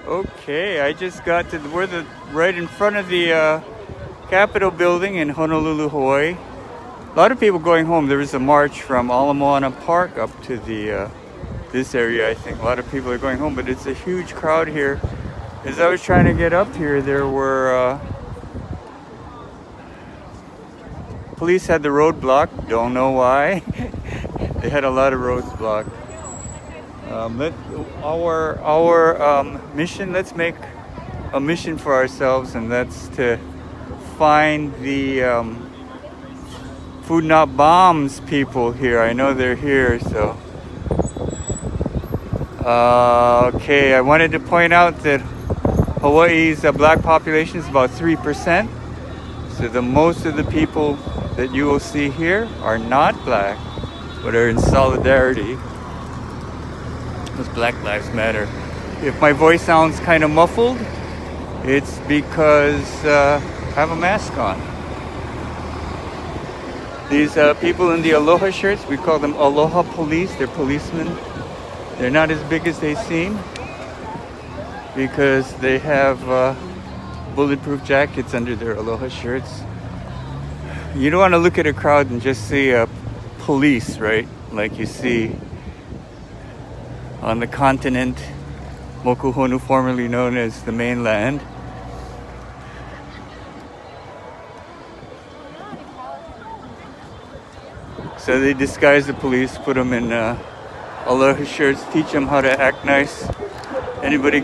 Okay, I just got to we're right in front of the Capitol building in Honolulu, Hawaii. A lot of people going home. There was a march from Ala Moana Park up to the this area. I think a lot of people are going home, but it's a huge crowd here. As I was trying to get up here, there were police had the road blocked. Don't know why. They had a lot of roads blocked. Our mission, let's make a mission for ourselves, and that's to find the Food Not Bombs people here. I know they're here, so. Okay, I wanted to point out that Hawaii's black population is about 3%. So the most of the people that you will see here are not black, but are in solidarity with Black Lives Matter. If my voice sounds kind of muffled, it's because I have a mask on. These people in the Aloha shirts, we call them Aloha Police. They're policemen. They're not as big as they seem because they have bulletproof jackets under their Aloha shirts. You don't want to look at a crowd and just see police, right? Like you see on the continent, Mokuhonu, formerly known as the mainland. So they disguise the police, put them in Aloha shirts, teach them how to act nice. Anybody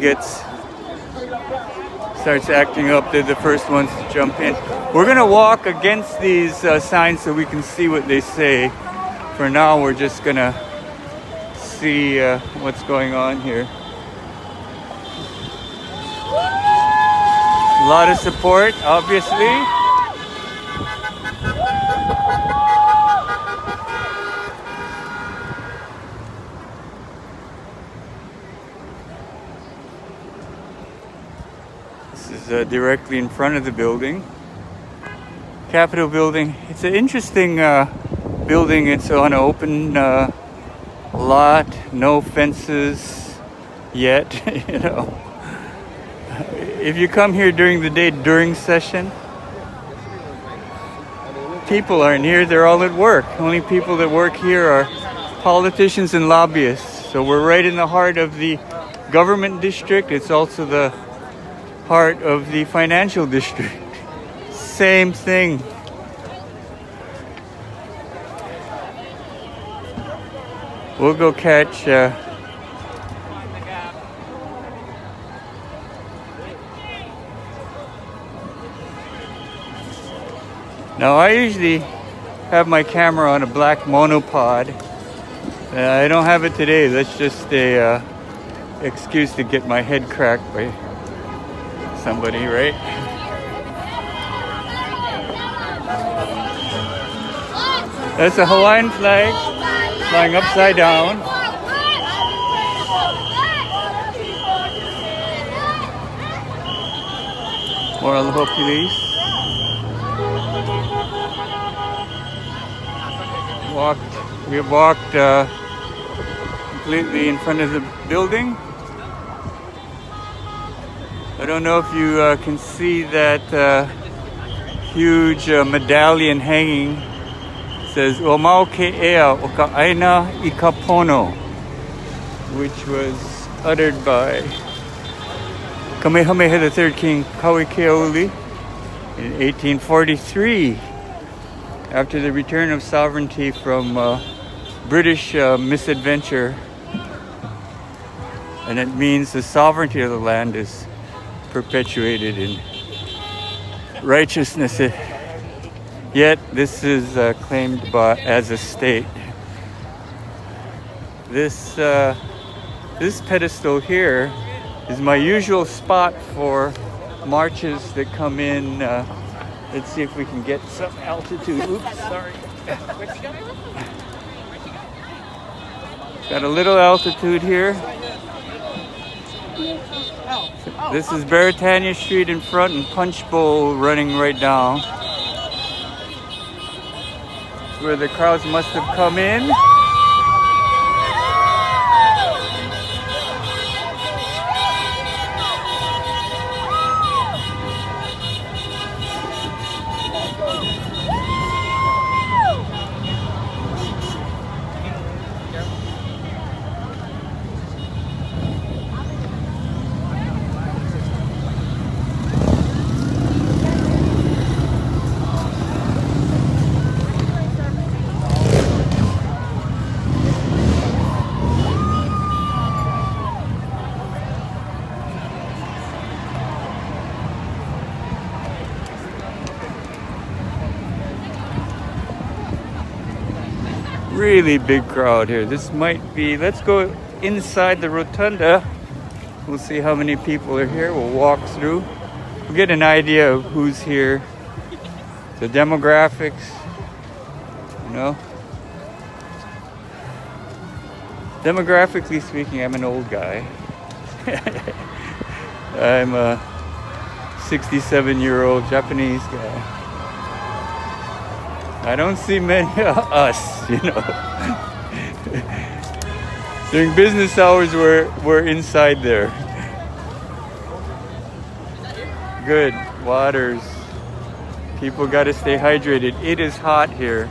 starts acting up, they're the first ones to jump in. We're gonna walk against these signs so we can see what they say. For now, we're just gonna see what's going on here. A lot of support, obviously. This is directly in front of the building. Capitol building. It's an interesting building. It's on an open lot, no fences yet. You know, if you come here during the day, during session, people aren't here. They're all at work. Only people that work here are politicians and lobbyists. So we're right in the heart of the government district. It's also the heart of the financial district. Same thing. We'll go catch now I usually have my camera on a black monopod. I don't have it today. That's just a excuse to get my head cracked by somebody, right? That's a Hawaiian flag flying upside down. More Aloha Police. We have walked completely in front of the building. I don't know if you can see that huge medallion hanging. It says "Omao ke ea o ka aina I ka pono," which was uttered by Kamehameha III King Kauikeauli in 1843 after the return of sovereignty from British misadventure. And it means the sovereignty of the land is perpetuated in righteousness. Yet this is claimed as a state. This pedestal here is my usual spot for marches that come in. Let's see if we can get some altitude. Oops, sorry. Got a little altitude here. This is Beretania Street in front and Punch Bowl running right down. It's where the crowds must have come in. really big crowd here. This might be, let's go inside the rotunda. We'll see how many people are here. We'll walk through. We'll get an idea of who's here. The demographics, you know. Demographically speaking, I'm an old guy. I'm a 67-year-old Japanese guy. I don't see many of us, you know. During business hours, we're inside there. Good. Waters. People got to stay hydrated. It is hot here.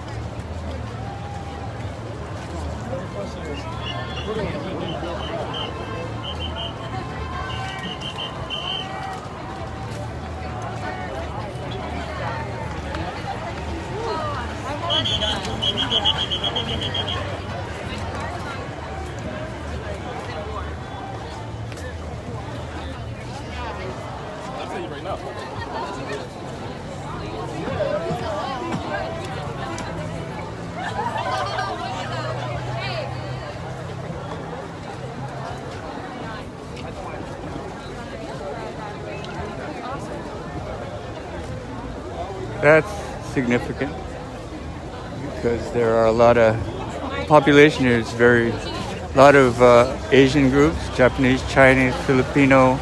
That's significant because there are a lot of population here. It's a lot of Asian groups, Japanese, Chinese, Filipino,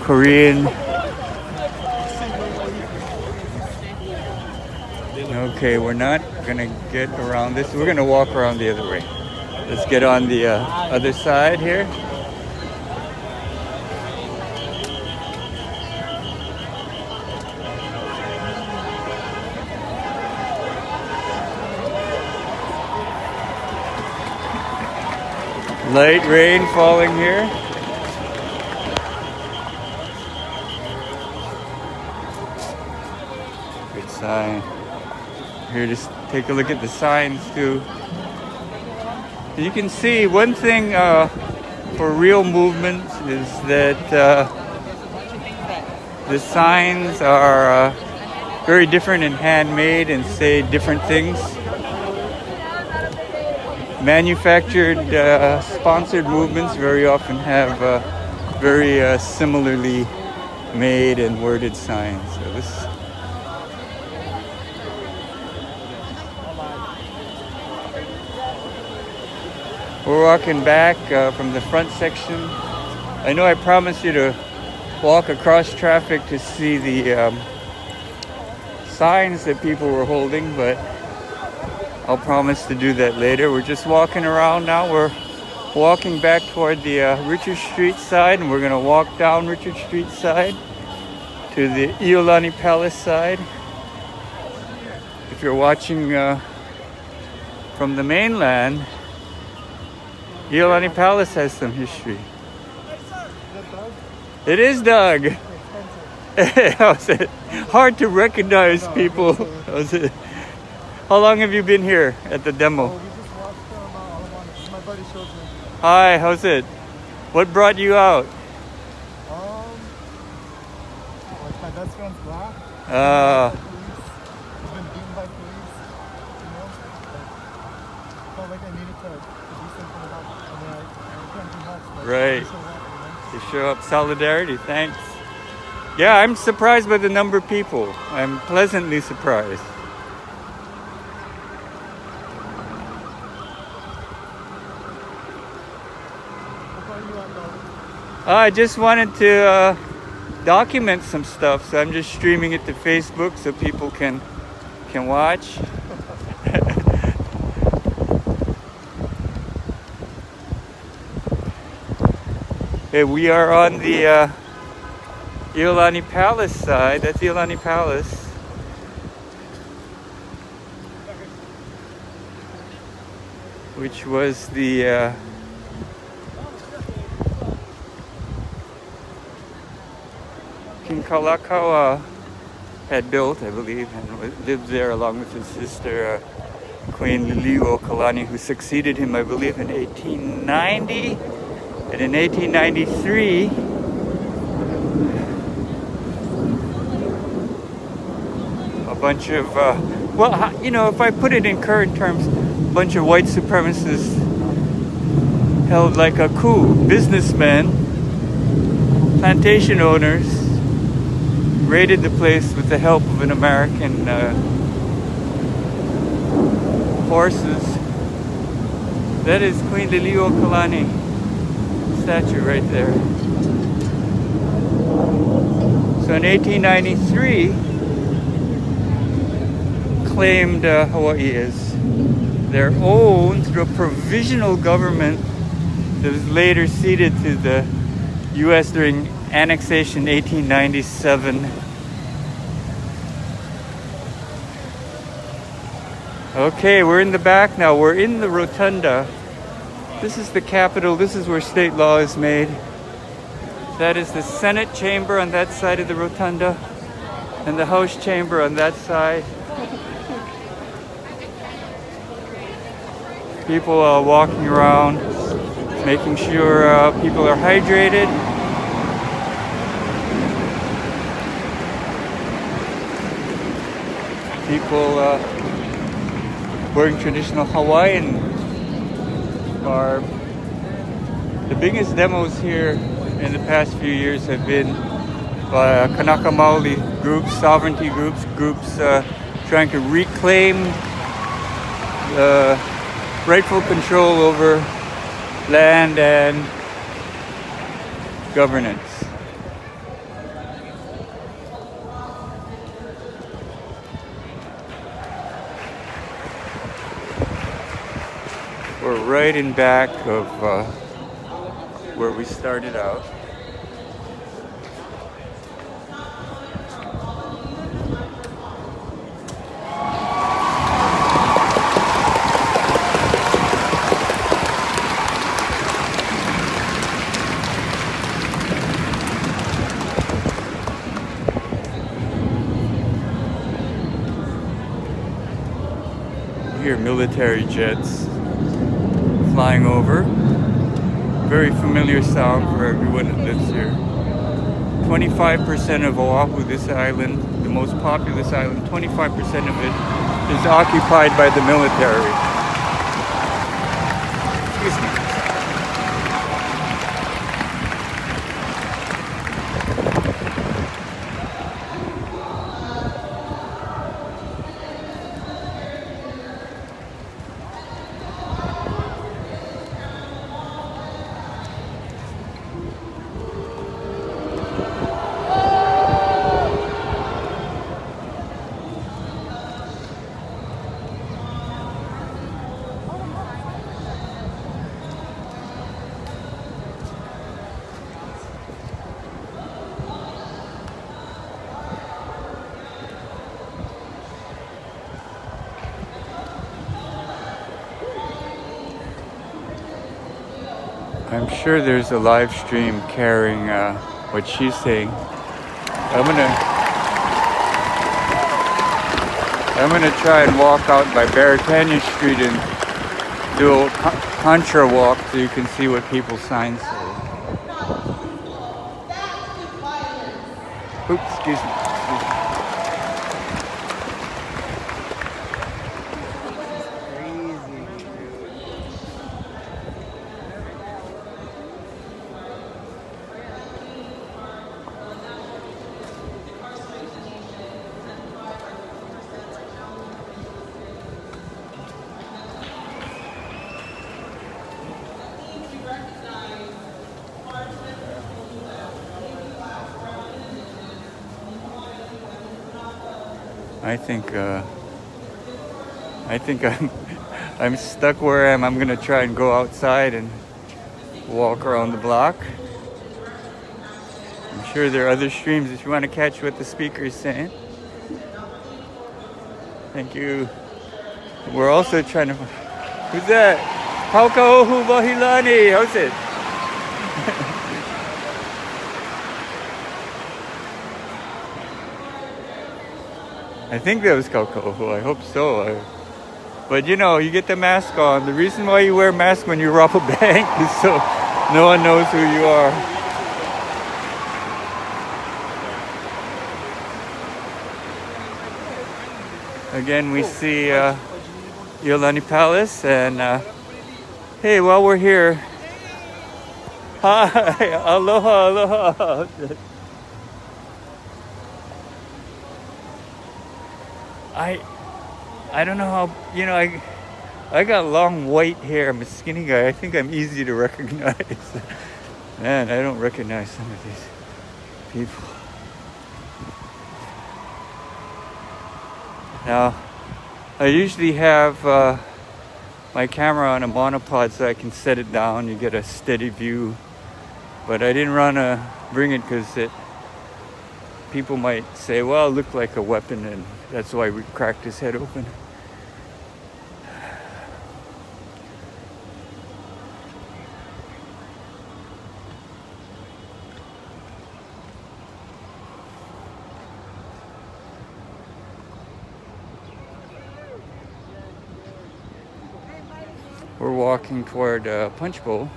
Korean. Okay, we're not gonna get around this. We're gonna walk around the other way. Let's get on the other side here. Light rain falling here. Good sign. Here, just take a look at the signs too. You can see one thing for real movement is that the signs are very different and handmade and say different things. Manufactured, sponsored movements very often have very similarly made and worded signs. So this. We're walking back from the front section. I know I promised you to walk across traffic to see the signs that people were holding, but I'll promise to do that later. We're just walking around now. We're walking back toward the Richard Street side, and we're gonna walk down Richard Street side to the Iolani Palace side. If you're watching from the mainland, Iolani Palace has some history. It is Doug. How's it? Hard to recognize people. How's it? How long have you been here at the demo? We just walked from Alabama. My buddy showed me. Hi, how's it? What brought you out? Like my best friend's black. He's been beaten by police. You know? I felt like I needed to do something about it. I mean, I can't do much. But Right. I showed up, To show up solidarity, thanks. Yeah, I'm surprised by the number of people. I'm pleasantly surprised. I just wanted to document some stuff, so I'm just streaming it to Facebook so people can watch. Okay, we are on the Iolani Palace side. That's Iolani Palace. Which was the King Kalakaua had built, I believe, and lived there along with his sister, Queen Liliuokalani, who succeeded him, I believe, in 1890. And in 1893, a bunch of, well, you know, if I put it in current terms, bunch of white supremacists held like a coup. Businessmen, plantation owners, raided the place with the help of an American forces. That is Queen Liliuokalani statue right there. So in 1893, claimed Hawaii as their own through a provisional government that was later ceded to the U.S. during annexation 1897. Okay, we're in the back now. We're in the rotunda. This is the Capitol. This is where state law is made. That is the Senate chamber on that side of the rotunda, and the House chamber on that side. People walking around, making sure people are hydrated. People wearing traditional Hawaiian garb. The biggest demos here in the past few years have been by Kanaka Maoli groups, sovereignty groups, trying to reclaim rightful control over land and governance. We're right in back of where we started out. Here, military jets flying over. Very familiar sound for everyone that lives here. 25% of Oahu, this island, the most populous island, 25% of it is occupied by the military. Excuse me. I'm sure there's a live stream carrying what she's saying. I'm gonna try and walk out by Bear Canyon Street and do a contra walk so you can see what people's signs say. Oops, excuse me. I think I'm stuck where I am. I'm gonna try and go outside and walk around the block. I'm sure there are other streams if you want to catch what the speaker is saying. Thank you. We're also trying to. Who's that? Paukaohu Wahilani. How's it? I think that was Kaukaohu. I hope so. But you know, you get the mask on. The reason why you wear a mask when you rob a bank is so no one knows who you are. Again, we see Iolani Palace. And hey, while we're here, hi, aloha, aloha. I don't know how, you know, I got long white hair. I'm a skinny guy. I think I'm easy to recognize. Man, I don't recognize some of these people. Now, I usually have my camera on a monopod so I can set it down. You get a steady view. But I didn't want to bring it because people might say, well, it looked like a weapon, and that's why we cracked his head open. We're walking toward Punch Bowl.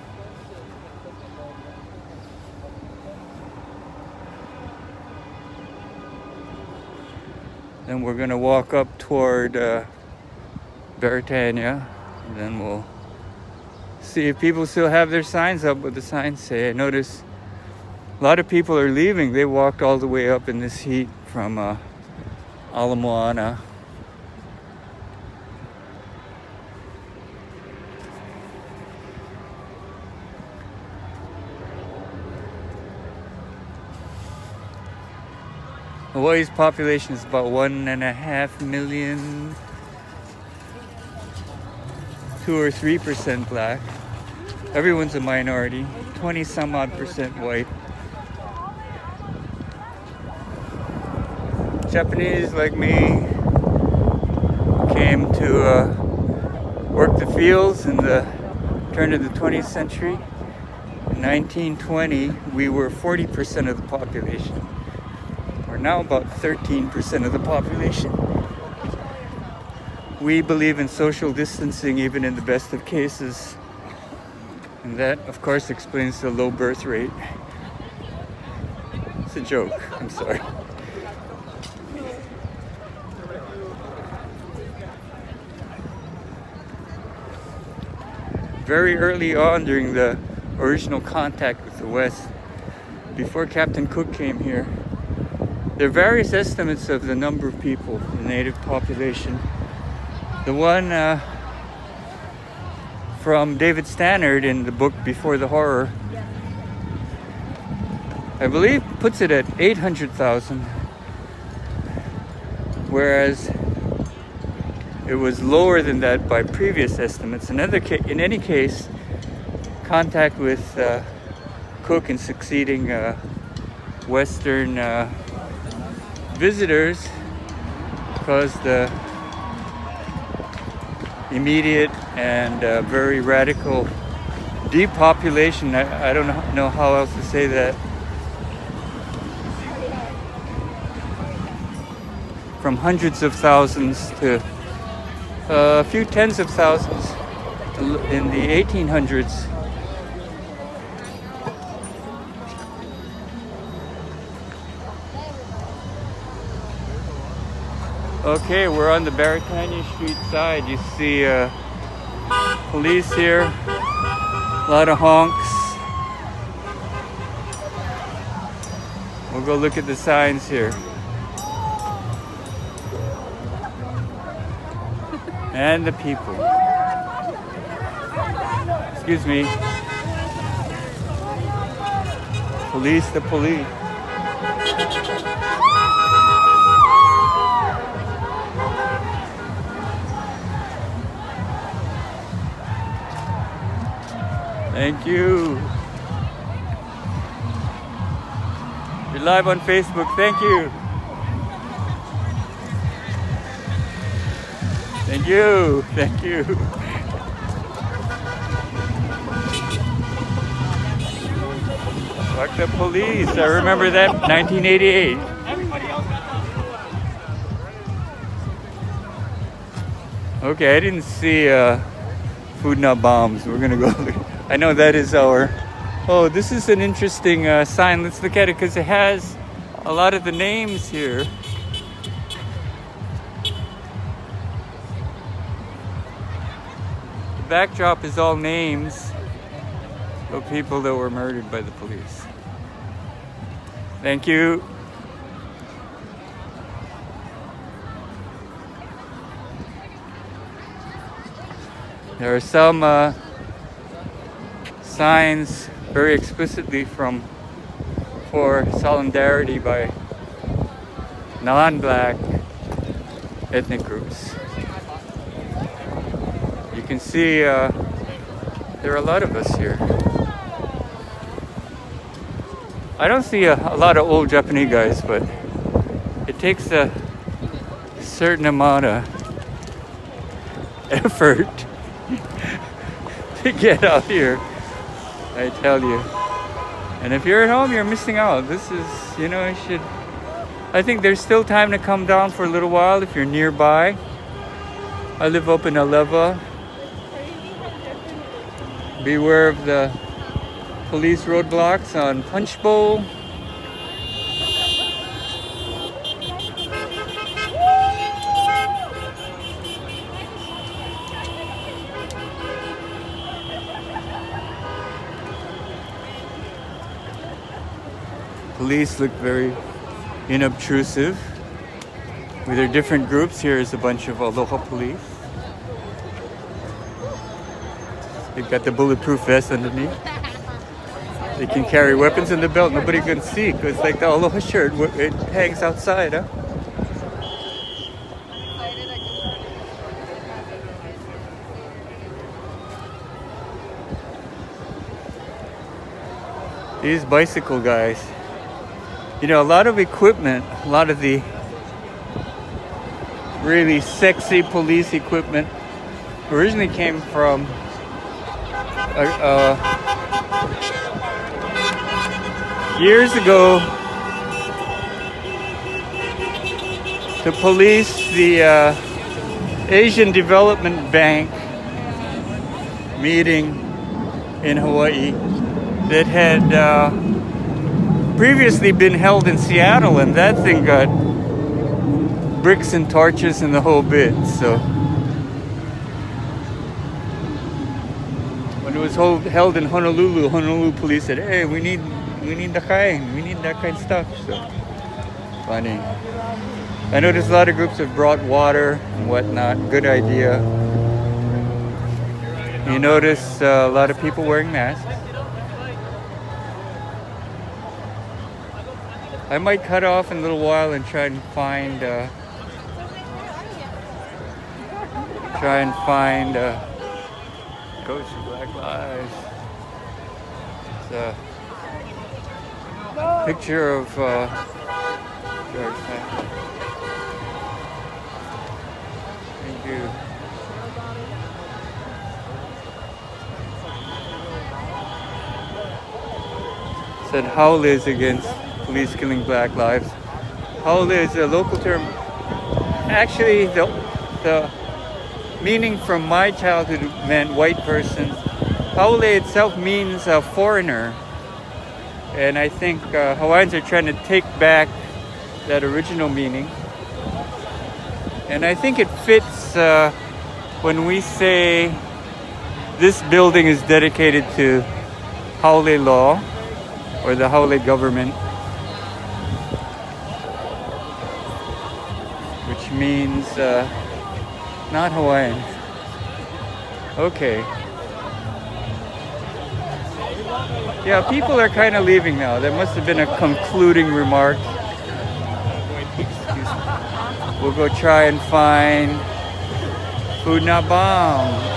Then we're going to walk up toward Beretania, and then we'll see if people still have their signs up, what the signs say. I notice a lot of people are leaving. They walked all the way up in this heat from Ala Moana. Hawaii's population is about 1.5 million, 2 or 3% black. Everyone's a minority, 20 some odd percent white. Japanese like me came to work the fields in the turn of the 20th century. In 1920, we were 40% of the population. We're now about 13% of the population. We believe in social distancing even in the best of cases. And that, of course, explains the low birth rate. It's a joke, I'm sorry. Very early on during the original contact with the West, before Captain Cook came here, there are various estimates of the number of people, the native population. The one from David Stannard in the book Before the Horror, I believe puts it at 800,000, whereas it was lower than that by previous estimates. In any case, contact with Cook and succeeding Western visitors caused the immediate and very radical depopulation. I don't know how else to say that. From hundreds of thousands to a few tens of thousands in the 1800s. Okay, we're on the Beretania Street side. You see police here, a lot of honks. We'll go look at the signs here. And the people. Excuse me. Police the police. Thank you. You're live on Facebook. Thank you. Thank you. Thank you. Fuck the police. I remember that 1988. Okay, I didn't see food not bombs. We're gonna go. I know that is our. Oh, this is an interesting sign. Let's look at it because it has a lot of the names here. backdrop is all names of people that were murdered by the police. Thank you. There are some signs very explicitly for solidarity by non-black ethnic groups. You can see there are a lot of us here. I don't see a lot of old Japanese guys, but it takes a certain amount of effort to get out here, I tell you. And if you're at home, you're missing out. This is, I think there's still time to come down for a little while if you're nearby. I live up in Aleva. Beware of the police roadblocks on Punch Bowl. Police look very unobtrusive with their different groups. Here is a bunch of Aloha police. They've got the bulletproof vest underneath. They can carry weapons in the belt. Nobody can see because like the Aloha shirt, it hangs outside, huh? These bicycle guys. A lot of equipment, a lot of the really sexy police equipment originally came from years ago to police the Asian Development Bank meeting in Hawaii that had previously been held in Seattle, and that thing got bricks and torches and the whole bit. So when it was held in Honolulu police said, "Hey, we need that kind of stuff." So funny. I noticed a lot of groups have brought water and whatnot. Good idea. You notice a lot of people wearing masks. I might cut off in a little while and try and find Coach of Black Lives. It's a picture of George Floyd. Thank you. Said howl is against police killing black lives. Haole is a local term. Actually, the meaning from my childhood meant white person. Haole itself means a foreigner. And I think Hawaiians are trying to take back that original meaning. And I think it fits when we say this building is dedicated to Haole law or the Haole government. Which means not Hawaiian. Okay. Yeah, people are kind of leaving now. There must have been a concluding remark. We'll go try and find food not bombs.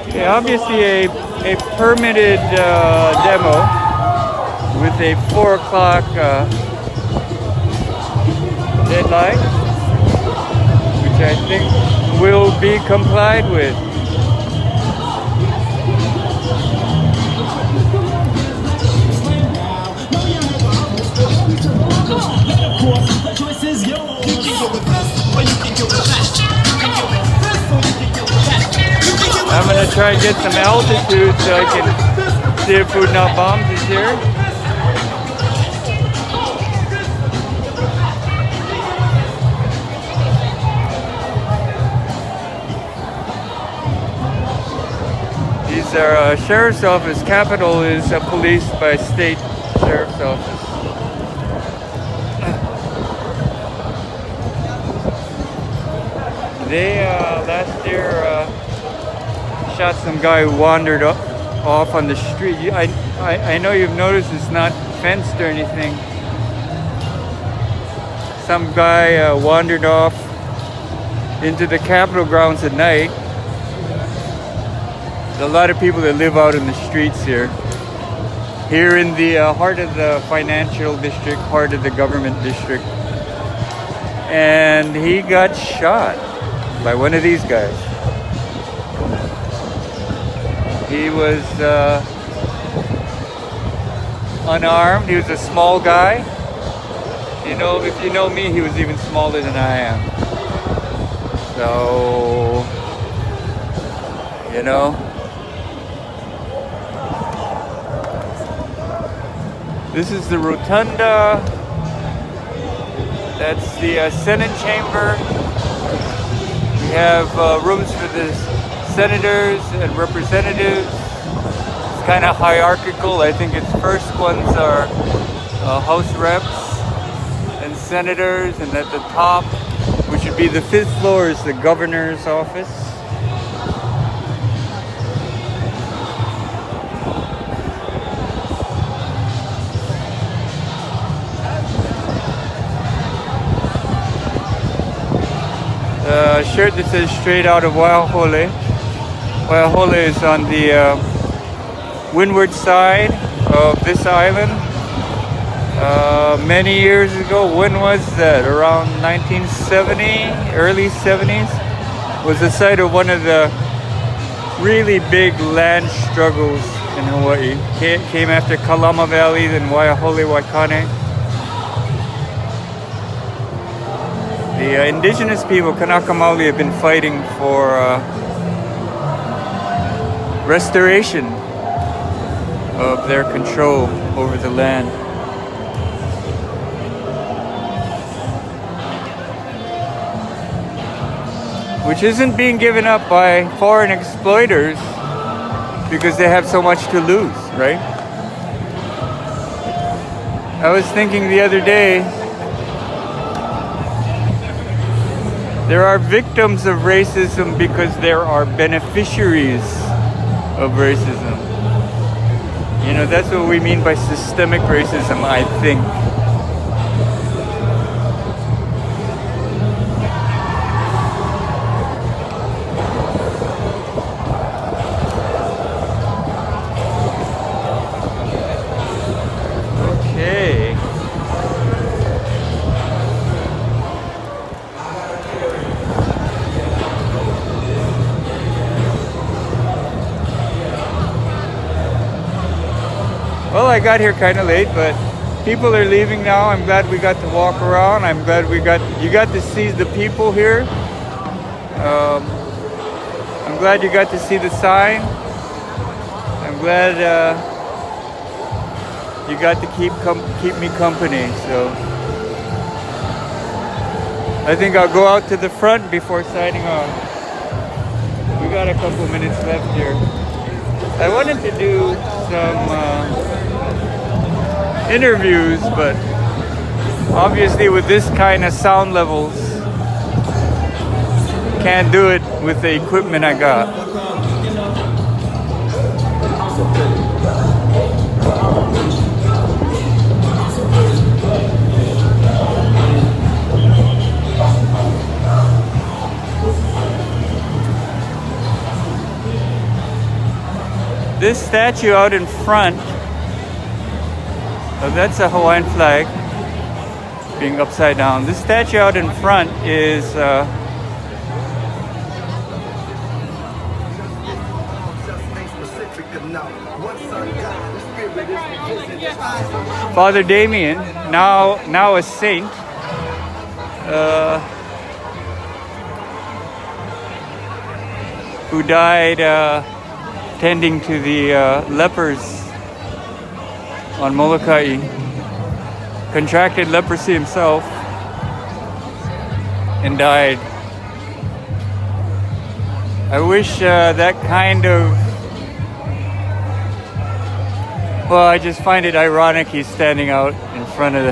Okay, obviously a permitted demo with a 4 o'clock deadline, which I think will be complied with. I'm gonna try and get some altitude so I can see if Food Not Bombs is here. These are sheriff's office. Capitol is policed by state sheriff's office. They last year shot some guy who wandered off on the street. I know you've noticed it's not fenced or anything. Some guy wandered off into the Capitol grounds at night. There's a lot of people that live out in the streets here. Here in the heart of the financial district, heart of the government district. And he got shot by one of these guys. He was unarmed. He was a small guy. You know, if you know me, he was even smaller than I am. So, you know. This is the rotunda. That's the Senate chamber. We have rooms for the senators and representatives. It's kind of hierarchical. I think its first ones are House reps and senators, and at the top, which would be the 5th floor, is the governor's office. Shirt that says straight out of Waihole. Waihole is on the windward side of this island. Many years ago, when was that? Around 1970, early 70s, was the site of one of the really big land struggles in Hawaii. Came after Kalama Valley, then Waihole, Waikane. The indigenous people, Kanaka Maoli, have been fighting for restoration of their control over the land. Which isn't being given up by foreign exploiters because they have so much to lose, right? I was thinking the other day, there are victims of racism because there are beneficiaries of racism. You know, that's what we mean by systemic racism, I think. Okay. Well, I got here kind of late, but people are leaving now. I'm glad we got to walk around. I'm glad you got to see the people here. I'm glad you got to see the sign. I'm glad you got to keep me company. So I think I'll go out to the front before signing off. We got a couple minutes left here. I wanted to do some interviews, but obviously with this kind of sound levels, can't do it with the equipment I got. This statue out in front, oh, that's a Hawaiian flag being upside down. This statue out in front is Father Damien, now a saint. Who died tending to the lepers on Molokai. Contracted leprosy himself and died. I wish that kind of... Well, I just find it ironic he's standing out in front of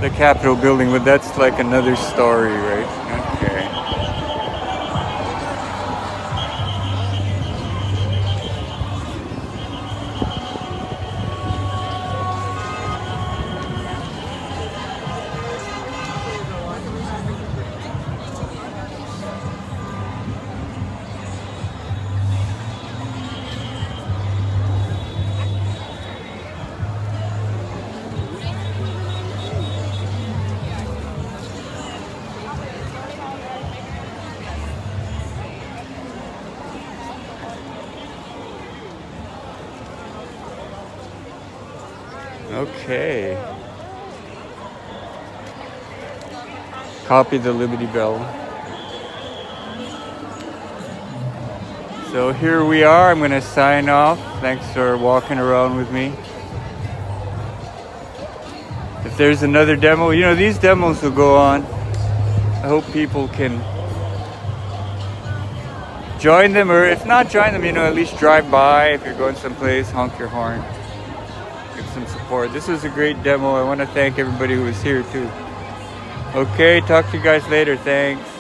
the Capitol building, but that's like another story, right? Okay. Okay. Copy the Liberty Bell. So here we are. I'm going to sign off. Thanks for walking around with me. If there's another demo, you know, these demos will go on. I hope people can join them, or if not join them, you know, at least drive by. If you're going someplace, honk your horn. Give some support. This was a great demo. I want to thank everybody who was here too. Okay, talk to you guys later. Thanks.